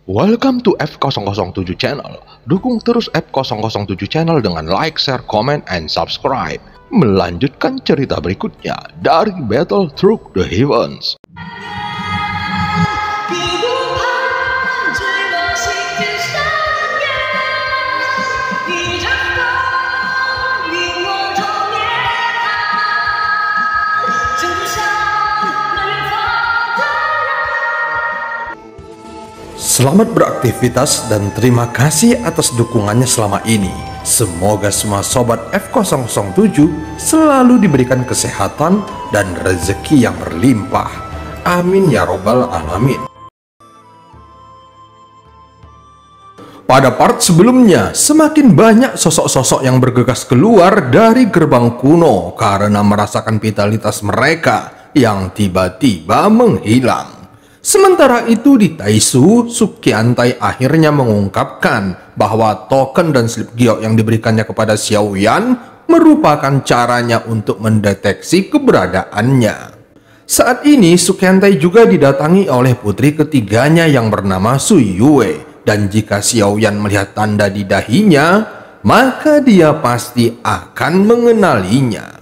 Welcome to F007 Channel. Dukung terus F007 Channel dengan like, share, comment, and subscribe. Melanjutkan cerita berikutnya dari Battle Through the Heavens. Selamat beraktivitas dan terima kasih atas dukungannya selama ini. Semoga semua sobat F007 selalu diberikan kesehatan dan rezeki yang berlimpah. Amin ya robbal alamin. Pada part sebelumnya, semakin banyak sosok-sosok yang bergegas keluar dari gerbang kuno karena merasakan vitalitas mereka yang tiba-tiba menghilang. Sementara itu di Taisu, Sukiantai akhirnya mengungkapkan bahwa token dan slip giok yang diberikannya kepada Xiaoyan merupakan caranya untuk mendeteksi keberadaannya. Saat ini Sukiantai juga didatangi oleh putri ketiganya yang bernama Su Yue, dan jika Xiaoyan melihat tanda di dahinya, maka dia pasti akan mengenalinya.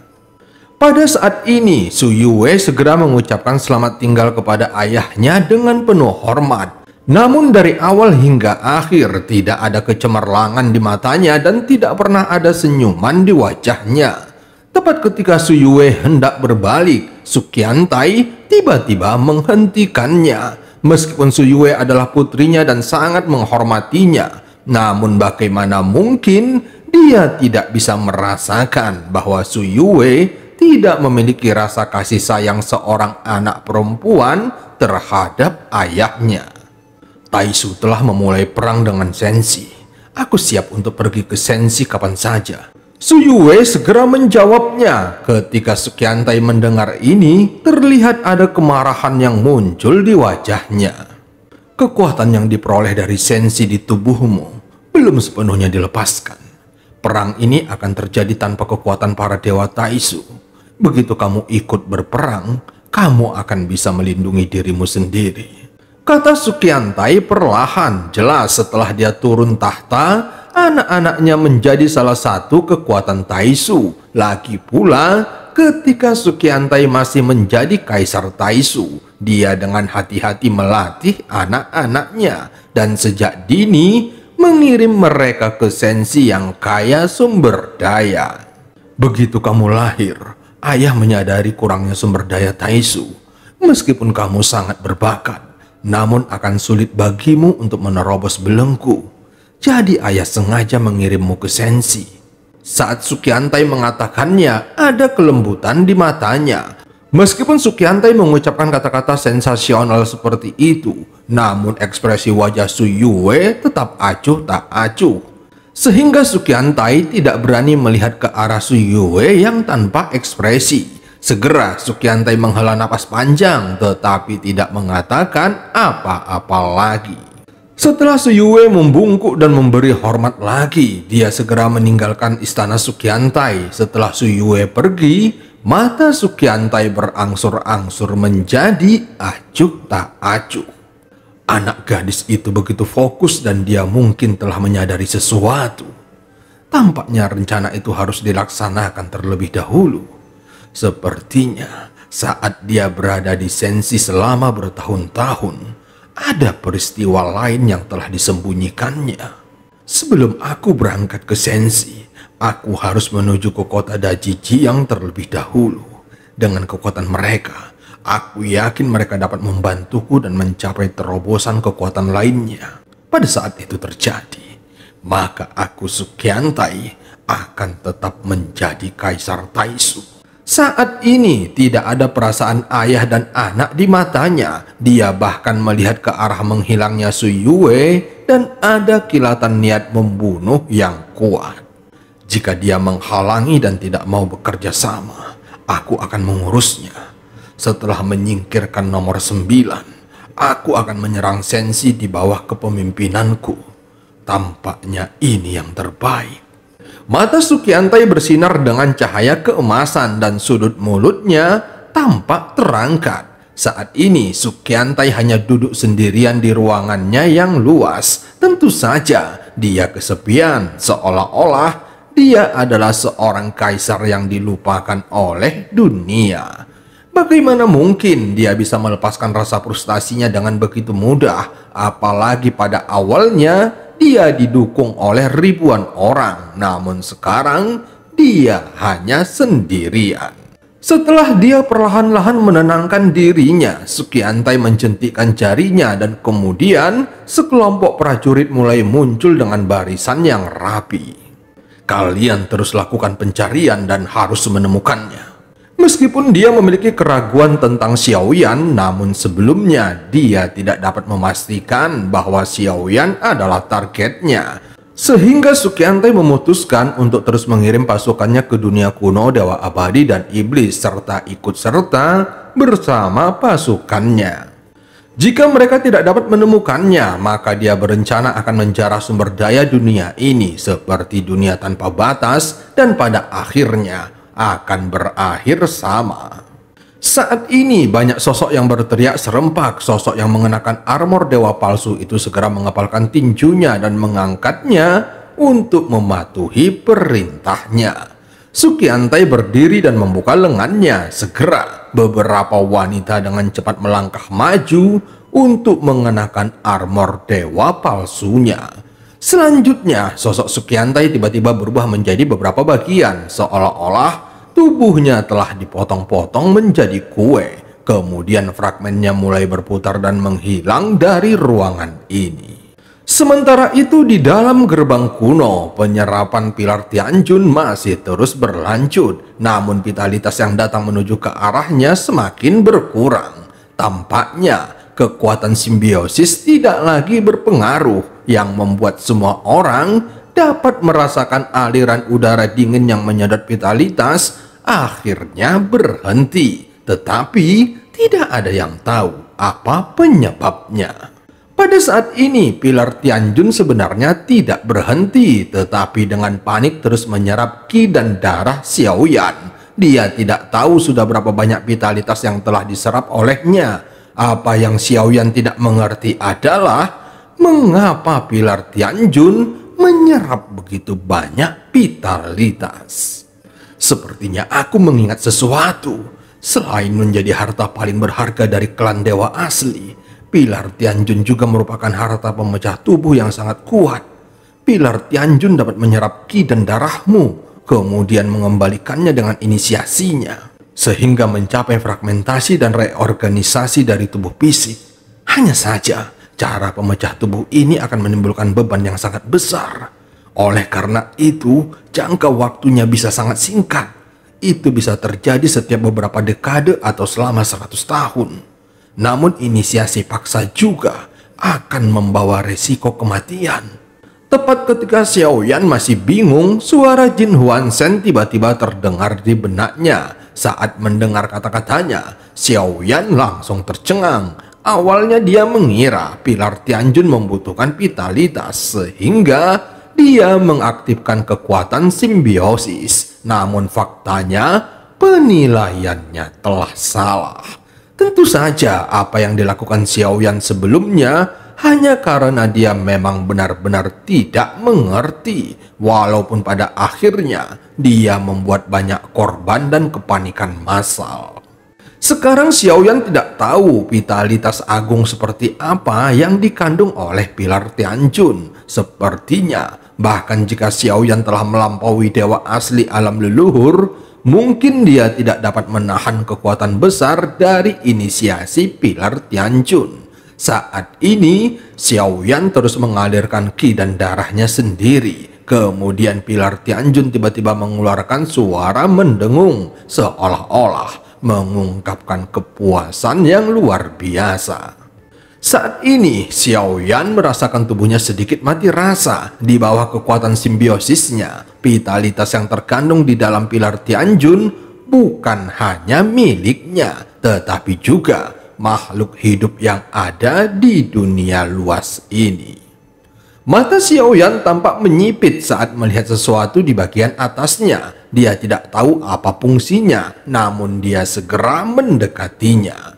Pada saat ini, Su Yue segera mengucapkan selamat tinggal kepada ayahnya dengan penuh hormat. Namun dari awal hingga akhir tidak ada kecemerlangan di matanya dan tidak pernah ada senyuman di wajahnya. Tepat ketika Su Yue hendak berbalik, Sukiantai tiba-tiba menghentikannya. Meskipun Su Yue adalah putrinya dan sangat menghormatinya, namun bagaimana mungkin dia tidak bisa merasakan bahwa Su Yue tidak memiliki rasa kasih sayang seorang anak perempuan terhadap ayahnya. Taisu telah memulai perang dengan Senshi. Aku siap untuk pergi ke Senshi kapan saja. Su Yue segera menjawabnya. Ketika Sukiantai mendengar ini, terlihat ada kemarahan yang muncul di wajahnya. Kekuatan yang diperoleh dari Senshi di tubuhmu belum sepenuhnya dilepaskan. Perang ini akan terjadi tanpa kekuatan para dewa Taisu. Begitu kamu ikut berperang, kamu akan bisa melindungi dirimu sendiri, kata Sukiantai perlahan. Jelas setelah dia turun tahta, anak-anaknya menjadi salah satu kekuatan Taisu. Lagi pula ketika Sukiantai masih menjadi kaisar Taisu, dia dengan hati-hati melatih anak-anaknya dan sejak dini mengirim mereka ke Senshi yang kaya sumber daya. Begitu kamu lahir, ayah menyadari kurangnya sumber daya Taisu. Meskipun kamu sangat berbakat, namun akan sulit bagimu untuk menerobos belenggu. Jadi ayah sengaja mengirimmu ke Senshi. Saat Sukiantai mengatakannya, ada kelembutan di matanya. Meskipun Sukiantai mengucapkan kata-kata sensasional seperti itu, namun ekspresi wajah Su Yue tetap acuh tak acuh. Sehingga Sukiantai tidak berani melihat ke arah Su Yue yang tanpa ekspresi. Segera Sukiantai menghela napas panjang tetapi tidak mengatakan apa-apa lagi. Setelah Su Yue membungkuk dan memberi hormat lagi, dia segera meninggalkan istana Sukiantai. Setelah Su Yue pergi, mata Sukiantai berangsur-angsur menjadi acuh tak acuh. Anak gadis itu begitu fokus dan dia mungkin telah menyadari sesuatu. Tampaknya rencana itu harus dilaksanakan terlebih dahulu. Sepertinya saat dia berada di Senshi selama bertahun-tahun, ada peristiwa lain yang telah disembunyikannya. Sebelum aku berangkat ke Senshi, aku harus menuju ke kota Dajiji yang terlebih dahulu. Dengan kekuatan mereka, aku yakin mereka dapat membantuku dan mencapai terobosan kekuatan lainnya. Pada saat itu terjadi, maka aku Sukiantai akan tetap menjadi kaisar Taisu. Saat ini tidak ada perasaan ayah dan anak di matanya. Dia bahkan melihat ke arah menghilangnya Su Yue dan ada kilatan niat membunuh yang kuat. Jika dia menghalangi dan tidak mau bekerja sama, aku akan mengurusnya. Setelah menyingkirkan nomor 9, aku akan menyerang Senshi di bawah kepemimpinanku. Tampaknya ini yang terbaik. Mata Sukiantai bersinar dengan cahaya keemasan dan sudut mulutnya tampak terangkat. Saat ini Sukyantai hanya duduk sendirian di ruangannya yang luas. Tentu saja dia kesepian, seolah-olah dia adalah seorang kaisar yang dilupakan oleh dunia. Bagaimana mungkin dia bisa melepaskan rasa frustasinya dengan begitu mudah? Apalagi pada awalnya dia didukung oleh ribuan orang, namun sekarang dia hanya sendirian. Setelah dia perlahan-lahan menenangkan dirinya, Sukyantai menjentikkan jarinya dan kemudian sekelompok prajurit mulai muncul dengan barisan yang rapi. Kalian terus lakukan pencarian dan harus menemukannya. Meskipun dia memiliki keraguan tentang Xiaoyan, namun sebelumnya dia tidak dapat memastikan bahwa Xiaoyan adalah targetnya. Sehingga Sukyantai memutuskan untuk terus mengirim pasukannya ke dunia kuno, Dewa Abadi dan Iblis, serta ikut serta bersama pasukannya. Jika mereka tidak dapat menemukannya, maka dia berencana akan menjarah sumber daya dunia ini seperti dunia tanpa batas dan pada akhirnya akan berakhir sama. Saat ini banyak sosok yang berteriak serempak. Sosok yang mengenakan armor dewa palsu itu segera mengepalkan tinjunya dan mengangkatnya untuk mematuhi perintahnya. Sukyantai berdiri dan membuka lengannya. Segera beberapa wanita dengan cepat melangkah maju untuk mengenakan armor dewa palsunya. Selanjutnya sosok Sukyantai tiba-tiba berubah menjadi beberapa bagian, seolah-olah tubuhnya telah dipotong-potong menjadi kue. Kemudian fragmennya mulai berputar dan menghilang dari ruangan ini. Sementara itu di dalam gerbang kuno, penyerapan pilar Tianjun masih terus berlanjut. Namun vitalitas yang datang menuju ke arahnya semakin berkurang. Tampaknya kekuatan simbiosis tidak lagi berpengaruh, yang membuat semua orang dapat merasakan aliran udara dingin yang menyedot vitalitas akhirnya berhenti. Tetapi tidak ada yang tahu apa penyebabnya. Pada saat ini pilar Tianjun sebenarnya tidak berhenti, tetapi dengan panik terus menyerap ki dan darah Xiaoyan. Dia tidak tahu sudah berapa banyak vitalitas yang telah diserap olehnya. Apa yang Xiaoyan tidak mengerti adalah mengapa pilar Tianjun menyerap begitu banyak vitalitas. Sepertinya aku mengingat sesuatu. Selain menjadi harta paling berharga dari klan dewa asli, pilar Tianjun juga merupakan harta pemecah tubuh yang sangat kuat. Pilar Tianjun dapat menyerap ki dan darahmu, kemudian mengembalikannya dengan inisiasinya, sehingga mencapai fragmentasi dan reorganisasi dari tubuh fisik. Hanya saja cara pemecah tubuh ini akan menimbulkan beban yang sangat besar. Oleh karena itu, jangka waktunya bisa sangat singkat. Itu bisa terjadi setiap beberapa dekade atau selama 100 tahun. Namun inisiasi paksa juga akan membawa resiko kematian. Tepat ketika Xiaoyan masih bingung, suara Jin Huansen tiba-tiba terdengar di benaknya. Saat mendengar kata-katanya, Xiaoyan langsung tercengang. Awalnya dia mengira pilar Tianjun membutuhkan vitalitas, sehingga dia mengaktifkan kekuatan simbiosis. Namun faktanya, penilaiannya telah salah. Tentu saja apa yang dilakukan Xiaoyan sebelumnya hanya karena dia memang benar-benar tidak mengerti. Walaupun pada akhirnya dia membuat banyak korban dan kepanikan massal. Sekarang Xiaoyan tidak tahu vitalitas agung seperti apa yang dikandung oleh pilar Tianjun. Sepertinya bahkan jika Xiaoyan telah melampaui dewa asli alam leluhur, mungkin dia tidak dapat menahan kekuatan besar dari inisiasi pilar Tianjun. Saat ini Xiaoyan terus mengalirkan ki dan darahnya sendiri. Kemudian pilar Tianjun tiba-tiba mengeluarkan suara mendengung, seolah-olah mengungkapkan kepuasan yang luar biasa. Saat ini Xiaoyan merasakan tubuhnya sedikit mati rasa di bawah kekuatan simbiosisnya. Vitalitas yang terkandung di dalam pilar Tianjun bukan hanya miliknya, tetapi juga makhluk hidup yang ada di dunia luas ini. Mata Xiaoyan tampak menyipit saat melihat sesuatu di bagian atasnya. Dia tidak tahu apa fungsinya, namun dia segera mendekatinya.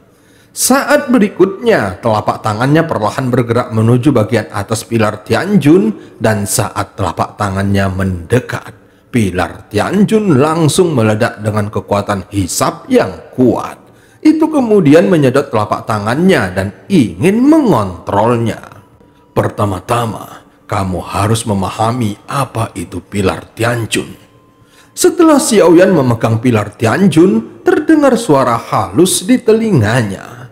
Saat berikutnya, telapak tangannya perlahan bergerak menuju bagian atas pilar Tianjun, dan saat telapak tangannya mendekat, pilar Tianjun langsung meledak dengan kekuatan hisap yang kuat. Itu kemudian menyedot telapak tangannya dan ingin mengontrolnya. Pertama-tama, kamu harus memahami apa itu pilar Tianjun. Setelah Xiaoyan memegang pilar Tianjun, terdengar suara halus di telinganya.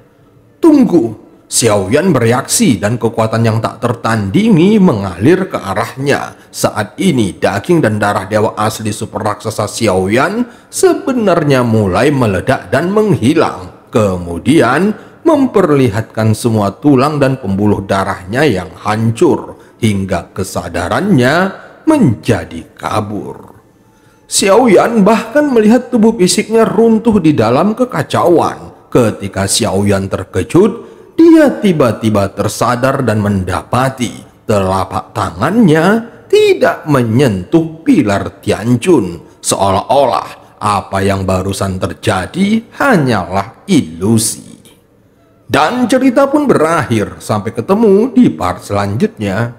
Tunggu, Xiaoyan bereaksi dan kekuatan yang tak tertandingi mengalir ke arahnya. Saat ini daging dan darah dewa asli super raksasa Xiaoyan sebenarnya mulai meledak dan menghilang. Kemudian memperlihatkan semua tulang dan pembuluh darahnya yang hancur hingga kesadarannya menjadi kabur. Xiaoyan bahkan melihat tubuh fisiknya runtuh di dalam kekacauan. Ketika Xiaoyan terkejut, dia tiba-tiba tersadar dan mendapati telapak tangannya tidak menyentuh pilar Tianjun. Seolah-olah apa yang barusan terjadi hanyalah ilusi. Dan cerita pun berakhir. Sampai ketemu di part selanjutnya.